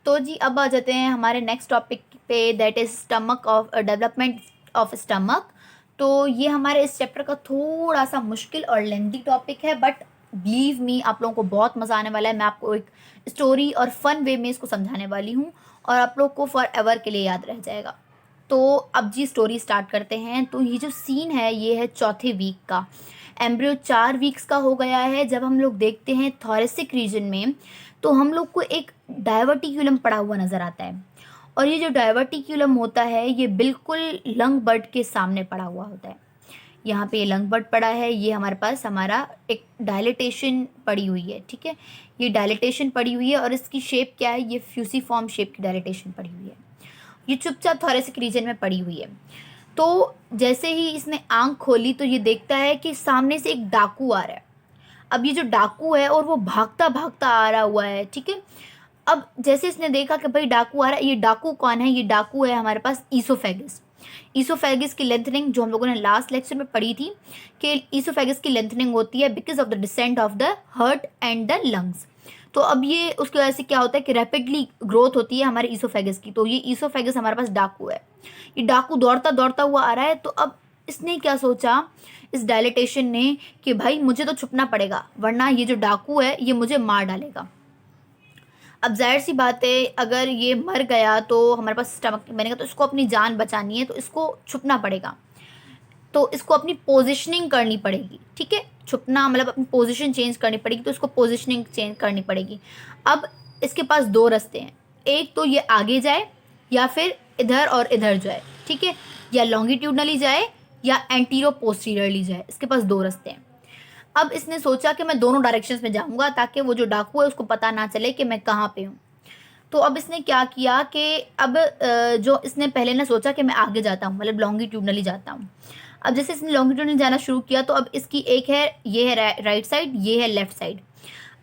तो जी अब आ जाते हैं हमारे नेक्स्ट टॉपिक पे, that is stomach of development of stomach. तो ये हमारे इस चैप्टर का थोड़ा सा मुश्किल और लेंथी टॉपिक है, बट बिलीव मी आप लोगों को बहुत मज़ा आने वाला है। मैं आपको एक स्टोरी और फन वे में इसको समझाने वाली हूँ और आप लोग को फॉर एवर के लिए याद रह जाएगा। तो अब जी स्टोरी स्टार्ट करते हैं। तो ये जो सीन है ये है चौथे वीक का। एम्ब्रियो 4 वीक्स का हो गया है जब हम लोग देखते हैं थोरेसिक रीजन में। तो हम लोग को एक डायवर्टिक्यूलम पड़ा हुआ नज़र आता है, और ये जो डायवर्टिक्यूलम होता है ये बिल्कुल लंग बड के सामने पड़ा हुआ होता है। यहाँ पे ये लंग बड पड़ा है, ये हमारे पास हमारा एक डायलिटेशन पड़ी हुई है, ठीक है। ये डायलिटेशन पड़ी हुई है और इसकी शेप क्या है, ये फ्यूसीफॉर्म शेप की डायलिटेशन पड़ी हुई है। ये चुपचाप थोरेसिक रीजन में पड़ी हुई है। तो जैसे ही इसने आंख खोली तो ये देखता है कि सामने से एक डाकू आ रहा है। अब ये जो डाकू है और वो भागता भागता आ रहा हुआ है, ठीक है। अब जैसे इसने देखा कि भाई डाकू आ रहा है, ये डाकू कौन है, ये डाकू है हमारे पास ईसोफेगस। ईसोफेगस की लेंथनिंग जो हम लोगों ने लास्ट लेक्चर में पढ़ी थी कि ईसोफेगस की लेंथनिंग होती है because of the descent of the heart and the lungs. तो अब ये उसकी वजह से क्या होता है कि रैपिडली ग्रोथ होती है हमारे ईसोफेगस की। तो ये ईसोफेगस हमारे पास डाकू है। ये डाकू दौड़ता दौड़ता हुआ आ रहा है। तो अब इसने क्या सोचा, इस डायलिटेशन ने, कि भाई मुझे तो छुपना पड़ेगा वरना ये जो डाकू है ये मुझे मार डालेगा। अब जाहिर सी बात है अगर ये मर गया तो हमारे पास स्टमक बनेगा, तो इसको अपनी जान बचानी है तो इसको छुपना पड़ेगा। तो इसको अपनी पोजीशनिंग करनी पड़ेगी, ठीक है। छुपना मतलब अपनी पोजीशन चेंज करनी पड़ेगी, तो इसको पोजीशनिंग चेंज करनी पड़ेगी। अब इसके पास दो रास्ते हैं, एक तो ये आगे जाए या फिर इधर और इधर जाए, ठीक है, या लॉन्गिट्यूडनली जाए या एंटीरो पोस्टीरियरली जाए। इसके पास दो रास्ते हैं। अब इसने सोचा कि मैं दोनों डायरेक्शंस में जाऊंगा ताकि वो जो डाकू है उसको पता ना चले कि मैं कहाँ पे हूँ। तो अब इसने क्या किया कि अब जो इसने पहले ना सोचा कि मैं आगे जाता हूँ, मतलब लॉन्गिट्यूडनली जाता हूँ। अब जैसे इसने लॉन्गिट्यूडनली जाना शुरू किया तो अब इसकी एक है, ये है राइट साइड, ये है लेफ्ट साइड।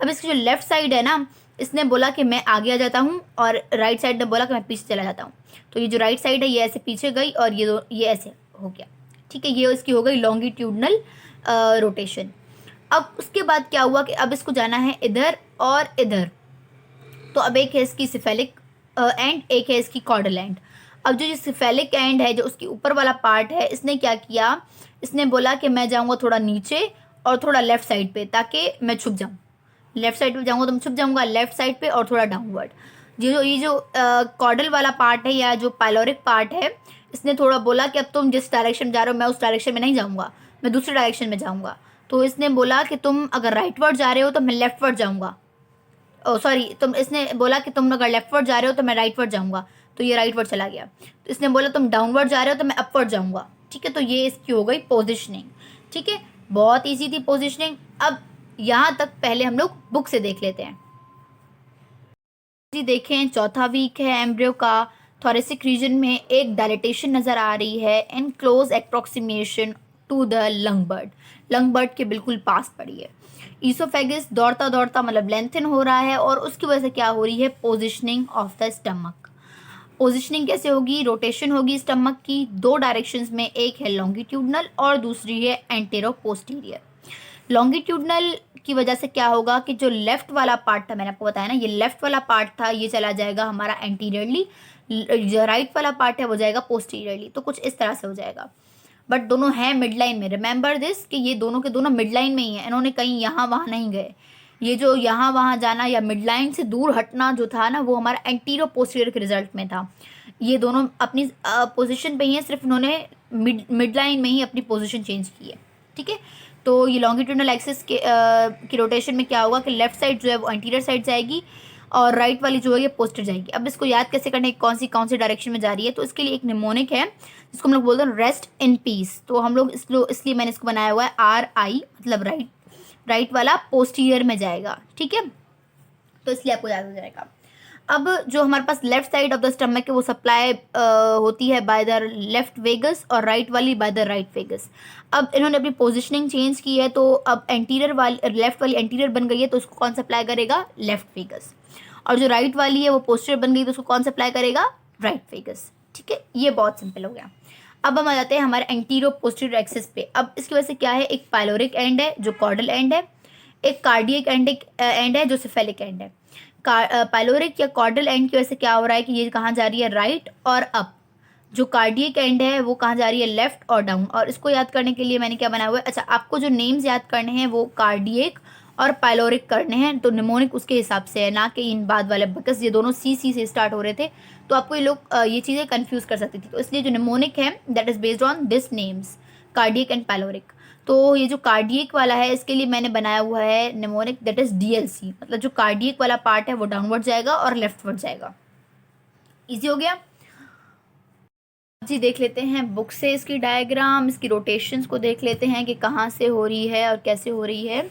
अब इसकी जो लेफ्ट साइड है ना, इसने बोला कि मैं आगे आ जाता हूँ और राइट साइड ने बोला कि मैं पीछे चला जाता हूँ। तो ये जो राइट साइड है ये ऐसे पीछे गई और ये ऐसे हो गया, ठीक है। ये इसकी हो गई लॉन्गिट्यूडनल रोटेशन। अब उसके बाद क्या हुआ कि अब इसको जाना है इधर और इधर। तो अब एक है इसकी सिफेलिक एंड, एक है इसकी कॉर्डल एंड। अब जो ये सिफेलिक एंड है, जो उसके ऊपर वाला पार्ट है, इसने क्या किया, इसने बोला कि मैं जाऊंगा थोड़ा नीचे और थोड़ा लेफ्ट साइड पे ताकि मैं छुप जाऊं। लेफ्ट साइड पे जाऊंगा तो मैं छुप जाऊंगा, लेफ्ट साइड पे और थोड़ा डाउनवर्ड। ये जो कॉर्डल वाला पार्ट है या जो पाइलोरिक पार्ट है, इसने थोड़ा बोला कि अब तुम जिस डायरेक्शन में जा रहे हो मैं उस डायरेक्शन में नहीं जाऊंगा, मैं दूसरे डायरेक्शन में जाऊंगा। तो इसने बोला कि तुम अगर राइटवर्ड जा रहे हो तो मैं लेफ्टवर्ड जाऊंगा। ओ सॉरी, तुम इसने बोला कि तुम अगर लेफ्टवर्ड जा रहे हो तो मैं राइटवर्ड जाऊंगा। तो ये राइटवर्ड चला गया। तो इसने बोला तुम डाउनवर्ड जा रहे हो तो मैं अपवर्ड जाऊंगा, ठीक है। तो ये इसकी हो गई पोजिशनिंग, ठीक है। बहुत ईजी थी पोजिशनिंग। अब यहाँ तक पहले हम लोग बुक से देख लेते हैं जी। देखें चौथा वीक है एम्ब्रियो का। थोरेसिक रीजन में एक डायलिटेशन नज़र आ रही है in close approximation to the lung bird. Lung bird के बिल्कुल पास पड़ी है। ईसोफेगस दौड़ता दौड़ता मतलब लेंथन हो रहा है और उसकी वजह से क्या हो रही है, positioning of the stomach. Positioning कैसे होगी, रोटेशन होगी स्टमक की दो डायरेक्शंस में, एक है लॉन्गिट्यूडनल और दूसरी है एंटेरो पोस्टीरियर। लॉन्गिट्यूडनल की वजह से क्या होगा कि जो लेफ्ट वाला पार्ट था, मैंने आपको बताया ना, ये लेफ्ट वाला पार्ट था, ये चला जाएगा हमारा एंटीरियरली। जो राइट वाला पार्ट है वो जाएगा पोस्टीरियरली। तो कुछ इस तरह से हो जाएगा, बट दोनों हैं मिड लाइन में। रिमेंबर दिस कि ये दोनों के दोनों मिड लाइन में ही है, इन्होंने कहीं यहाँ वहाँ नहीं गए। ये जो यहाँ वहाँ जाना या मिड लाइन से दूर हटना जो था ना, वो हमारा एंटीरो पोस्टीरियर के रिजल्ट में था। ये दोनों अपनी पोजीशन पे ही हैं, सिर्फ उन्होंने मिड लाइन में ही अपनी पोजीशन चेंज की है, ठीक है। तो ये लॉन्गिट्यूडनल एक्सिस के की रोटेशन में क्या होगा कि लेफ्ट साइड जो है वो एंटीरियर साइड जाएगी और राइट वाली जो है ये पोस्टर जाएगी। अब इसको याद कैसे करना है, कौन सी डायरेक्शन में जा रही है, तो इसके लिए एक निमोनिक है जिसको हम लोग बोलते हैं रेस्ट इन पीस। तो हम लोग इसलिए मैंने इसको बनाया हुआ है RI, मतलब राइट वाला पोस्टीरियर में जाएगा, ठीक है। तो इसलिए आपको याद हो जाएगा। अब जो हमारे पास left side of the stomach है वो सप्लाई होती है बाय द लेफ्ट वेगस और राइट वाली बाय द राइट वेगस। अब इन्होंने अपनी पोजीशनिंग चेंज की है, तो अब एंटीरियर वाली, लेफ्ट वाली एंटीरियर बन गई है, तो उसको कौन सप्लाई करेगा, लेफ्ट वेगस। और जो राइट वाली है वो पोस्टीरियर बन गई, तो उसको कौन सप्लाई करेगा, राइट वेगस, ठीक है। ये बहुत सिंपल हो गया। अब हम आ जाते हैं हमारे एंटीरो पोस्टीरियर एक्सिस पे। अब इसकी वजह से क्या है, एक पाइलोरिक एंड है जो कॉर्डल एंड है, एक कार्डियक एंड है जो सिफेलिक एंड है। पाइलोरिक या कॉर्डल एंड की वजह से क्या हो रहा है कि ये कहाँ जा रही है, राइट और अप। जो कार्डियक एंड है वो कहाँ जा रही है, लेफ्ट और डाउन। और इसको याद करने के लिए मैंने क्या बनाया हुआ है, अच्छा आपको जो नेम्स याद करने हैं वो कार्डियक और पाइलोरिक करने हैं, तो निमोनिक उसके हिसाब से है, ना कि इन बाद वाले, बिकॉज ये दोनों सी से स्टार्ट हो रहे थे, तो आपको ये लोग ये चीज़ें कंफ्यूज कर सकती थी। तो इसलिए जो निमोनिक है that is based on this names, cardiac and pyloric. तो ये जो कार्डियक वाला है इसके लिए मैंने बनाया हुआ है निमोनिक दैट इज डीएलसी, मतलब जो कार्डियक वाला पार्ट है वो डाउनवर्ड जाएगा और लेफ्टवर्ड जाएगा। इजी हो गया जी। देख लेते हैं बुक से इसकी डायग्राम, इसकी रोटेशंस को देख लेते हैं कि कहाँ से हो रही है और कैसे हो रही है।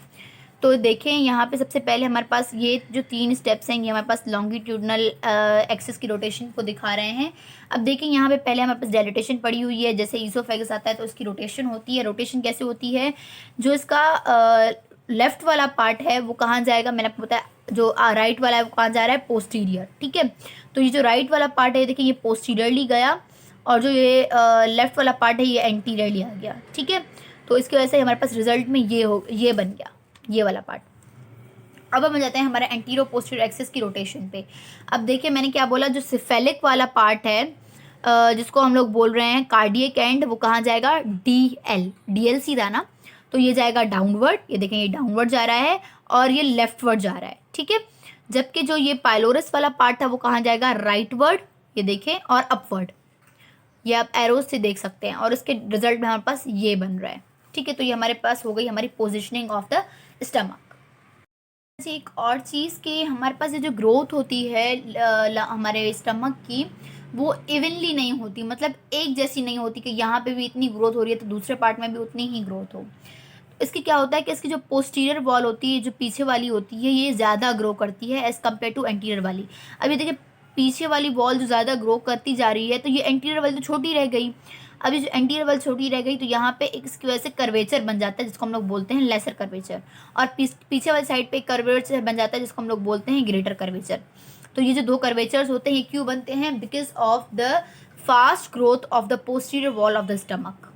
तो देखें यहाँ पे सबसे पहले हमारे पास ये जो 3 स्टेप्स हैं ये हमारे पास लॉन्गिट्यूडनल एक्सिस की रोटेशन को दिखा रहे हैं। अब देखें यहाँ पे पहले हमारे पास डायलेटेशन पड़ी हुई है, जैसे ईसोफेगस आता है तो इसकी रोटेशन होती है। रोटेशन कैसे होती है, जो इसका लेफ्ट वाला पार्ट है वो कहाँ जाएगा, मैंने आपको बताया, जो राइट वाला है वो कहाँ जा रहा है, पोस्टीरियर, ठीक है। तो ये जो राइट वाला पार्ट है देखिए ये पोस्टीरियरली गया, और जो ये लेफ्ट वाला पार्ट है ये एंटीरियरली आ गया, ठीक है। तो इसकी वजह से हमारे पास रिजल्ट में ये बन गया, ये वाला पार्ट। अब हम जाते हैं हमारे एंटीरो पोस्टीरियर एक्सिस की रोटेशन पे। अब देखिए मैंने क्या बोला, जो सिफेलिक वाला पार्ट है जिसको हम लोग बोल रहे हैं कार्डियक एंड, वो कहाँ जाएगा, डीएलसी था ना, तो ये जाएगा डाउनवर्ड, ये देखें ये डाउनवर्ड जा रहा है और ये लेफ्टवर्ड जा रहा है, ठीक है। जबकि जो ये पाइलोरस वाला पार्ट है वो कहाँ जाएगा, राइटवर्ड, ये देखें, और अपवर्ड, ये आप एरोज से देख सकते हैं। और इसके रिजल्ट में हमारे पास ये बन रहा है, ठीक है। तो ये हमारे पास हो गई हमारी पोजिशनिंग ऑफ द स्टमक। एक और चीज़ कि हमारे पास ये जो ग्रोथ होती है हमारे स्टमक की, वो इवनली नहीं होती, मतलब एक जैसी नहीं होती कि यहाँ पे भी इतनी ग्रोथ हो रही है तो दूसरे पार्ट में भी उतनी ही ग्रोथ हो। इसकी क्या होता है कि इसकी जो पोस्टीरियर वॉल होती है, जो पीछे वाली होती है, ये ज़्यादा ग्रो करती है एज़ कम्पेयर टू एंटीरियर वाली। अब ये देखिए पीछे वाली वॉल जो ज़्यादा ग्रो करती जा रही है, तो ये एंटीरियर वाली तो छोटी रह गई। अभी जो एंटीरियर वॉल छोटी रह गई तो यहाँ पे इसकी वजह से कर्वेचर बन जाता है जिसको हम लोग बोलते हैं लेसर कर्वेचर, और पीछे वाली साइड पे एक कर्वेचर बन जाता है जिसको हम लोग बोलते हैं ग्रेटर कर्वेचर। तो ये जो 2 कर्वेचर्स होते हैं ये क्यों बनते हैं, because of the fast growth of the posterior wall of the stomach.